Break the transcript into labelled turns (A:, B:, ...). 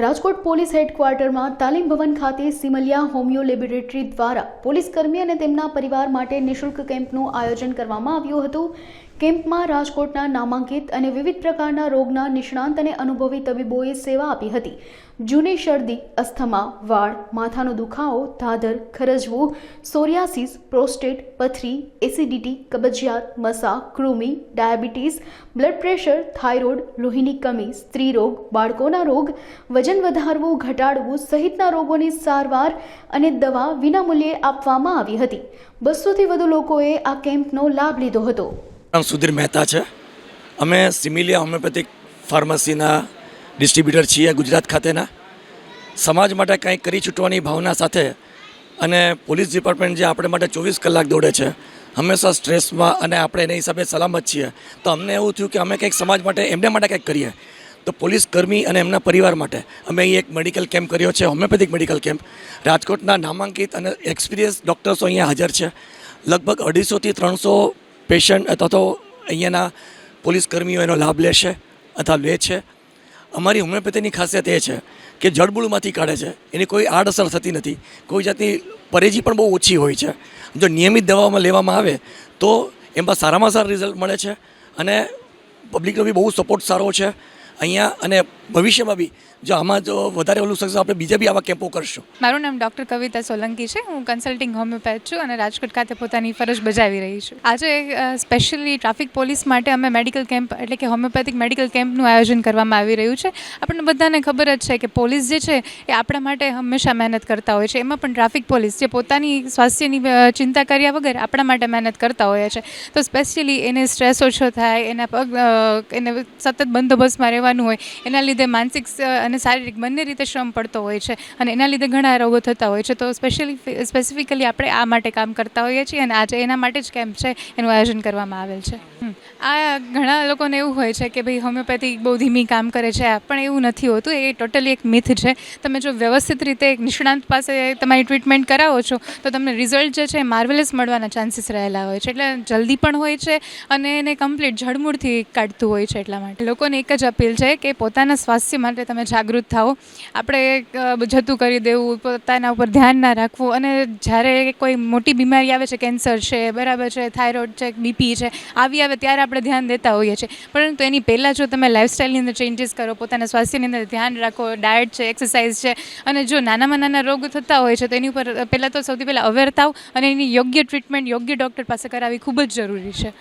A: Rajkot police હેડક્વાર્ટરમાં તાલીમ ભવન ખાતે Simliya homeo laboratory દ્વારા પોલીસ કર્મી અને તેમના પરિવાર માટે નિઃશુલ્ક કેમ્પનું આયોજન કરવામાં આવ્યું હતું. કેમ્પમાં રાજકોટના નામાંકિત અને વિવિધ પ્રકારના રોગના નિષ્ણાંત અને અનુભવી તબીબોએ સેવા આપી હતી. જૂની શરદી, અસ્થમા, વાળ, માથાનો દુખાવો, ધાધર, ખરજવું, સોરિયાસિસ, પ્રોસ્ટેટ, પથરી, એસિડિટી, કબજિયાત, મસા, કૃમિ, ડાયાબિટીસ, બ્લડ પ્રેશર, થાઇરોઇડ, લોહીની કમી, સ્ત્રી રોગ, બાળકોના રોગ, વજન વધારવું, ઘટાડવું સહિતના રોગોની સારવાર અને દવા વિનામૂલ્યે આપવામાં આવી હતી. 200થી વધુ લોકોએ આ કેમ્પનો લાભ લીધો હતો.
B: નામ સુધીર મહેતા છે. અમે સિમિલિયા હોમિયોપેથિક ફાર્મસીના ડિસ્ટ્રીબ્યુટર છીએ ગુજરાત ખાતેના. સમાજ માટે કંઈક કરી છૂટવાની ભાવના સાથે અને પોલીસ ડિપાર્ટમેન્ટ જે આપણે માટે 24 કલાક દોડે છે, હંમેશા સ્ટ્રેસમાં અને આપણે એના હિસાબે સલામત છીએ, તો અમને એવું થયું કે અમે કંઈક સમાજ માટે એમને માટે કંઈક કરીએ. તો પોલીસ કર્મી અને એમના પરિવાર માટે અમે અહીં એક મેડિકલ કેમ્પ કર્યો છે, હોમિયોપેથિક મેડિકલ કેમ્પ. રાજકોટના નામાંકિત અને એક્સપિરિયન્સ ડૉક્ટર્સો અહીંયા હાજર છે. લગભગ 250થી 300 પેશન્ટ અથવા તો અહીંયાના પોલીસ કર્મીઓ એનો લાભ લેશે અથવા લે છે. અમારી હોમિયોપેથીની ખાસિયત એ છે કે જડમૂળમાંથી કાઢે છે, એની કોઈ આડઅસર થતી નથી, કોઈ જાતની પરેજી પણ બહુ ઓછી હોય છે. જો નિયમિત દવામાં લેવામાં આવે તો એમાં સારામાં સારા રિઝલ્ટ મળે છે અને પબ્લિકનો બી બહુ સપોર્ટ સારો છે અહીંયા. અને ભવિષ્યમાં બી જો આમાં જો વધારે ઓલું શકશે આપણે બીજા બી આવા કેમ્પો કરશું.
C: મારું નામ ડૉક્ટર કવિતા સોલંકી છે. હું કન્સલ્ટિંગ હોમિયોપેથ છું અને રાજકોટ ખાતે પોતાની ફરજ બજાવી રહી છું. આજે સ્પેશિયલી ટ્રાફિક પોલીસ માટે અમે મેડિકલ કેમ્પ એટલે કે હોમિયોપેથિક મેડિકલ કેમ્પનું આયોજન કરવામાં આવી રહ્યું છે. આપણને બધાને ખબર જ છે કે પોલીસ જે છે એ આપણા માટે હંમેશા મહેનત કરતા હોય છે. એમાં પણ ટ્રાફિક પોલીસ જે પોતાની સ્વાસ્થ્યની ચિંતા કર્યા વગર આપણા માટે મહેનત કરતા હોય છે. તો સ્પેશિયલી એને સ્ટ્રેસ ઓછો થાય, એને સતત બંદોબસ્તમાં રહેવાનું હોય, એના લીધે માનસિક અને શારીરિક બંને રીતે શ્રમ પડતો હોય છે અને એના લીધે ઘણા રોગો થતા હોય છે. તો સ્પેસિફિકલી આપણે આ માટે કામ કરતા હોઈએ છીએ અને આજે એના માટે જ કેમ્પ છે એનું આયોજન કરવામાં આવેલ છે. આ ઘણા લોકોને એવું હોય છે કે ભાઈ હોમિયોપેથી બહુ ધીમી કામ કરે છે, પણ એવું નથી હોતું. એ ટોટલી એક મિથ છે. તમે જો વ્યવસ્થિત રીતે એક નિષ્ણાંત પાસે તમારી ટ્રીટમેન્ટ કરાવો છો તો તમને રિઝલ્ટ જે છે એ માર્વેલસ મળવાના ચાન્સીસ રહેલા હોય છે. એટલે જલ્દી પણ હોય છે અને એને કમ્પ્લીટ જડમૂળથી કાઢતું હોય છે. એટલા માટે લોકોને એક જ અપીલ છે કે પોતાના સ્વાસ્થ્ય માટે તમે જાગૃત થાઓ. આપણે જતું કરી દેવું, પોતાના ઉપર ધ્યાન ના રાખવું અને જ્યારે કોઈ મોટી બીમારી આવે છે, કેન્સર છે, બરાબર છે, થાઇરોઇડ છે, બીપી છે, આવી આવે ત્યારે આપણે ધ્યાન દેતા હોઈએ છીએ. પરંતુ એની પહેલાં જો તમે લાઇફસ્ટાઈલની અંદર ચેન્જીસ કરો, પોતાના સ્વાસ્થ્યની અંદર ધ્યાન રાખો, ડાયટ છે, એક્સરસાઇઝ છે, અને જો નાનામાં નાના રોગ થતા હોય છે તો એની ઉપર પહેલાં તો સૌથી પહેલાં અવેર થાવ અને એની યોગ્ય ટ્રીટમેન્ટ યોગ્ય ડૉક્ટર પાસે કરાવવી ખૂબ જ જરૂરી છે.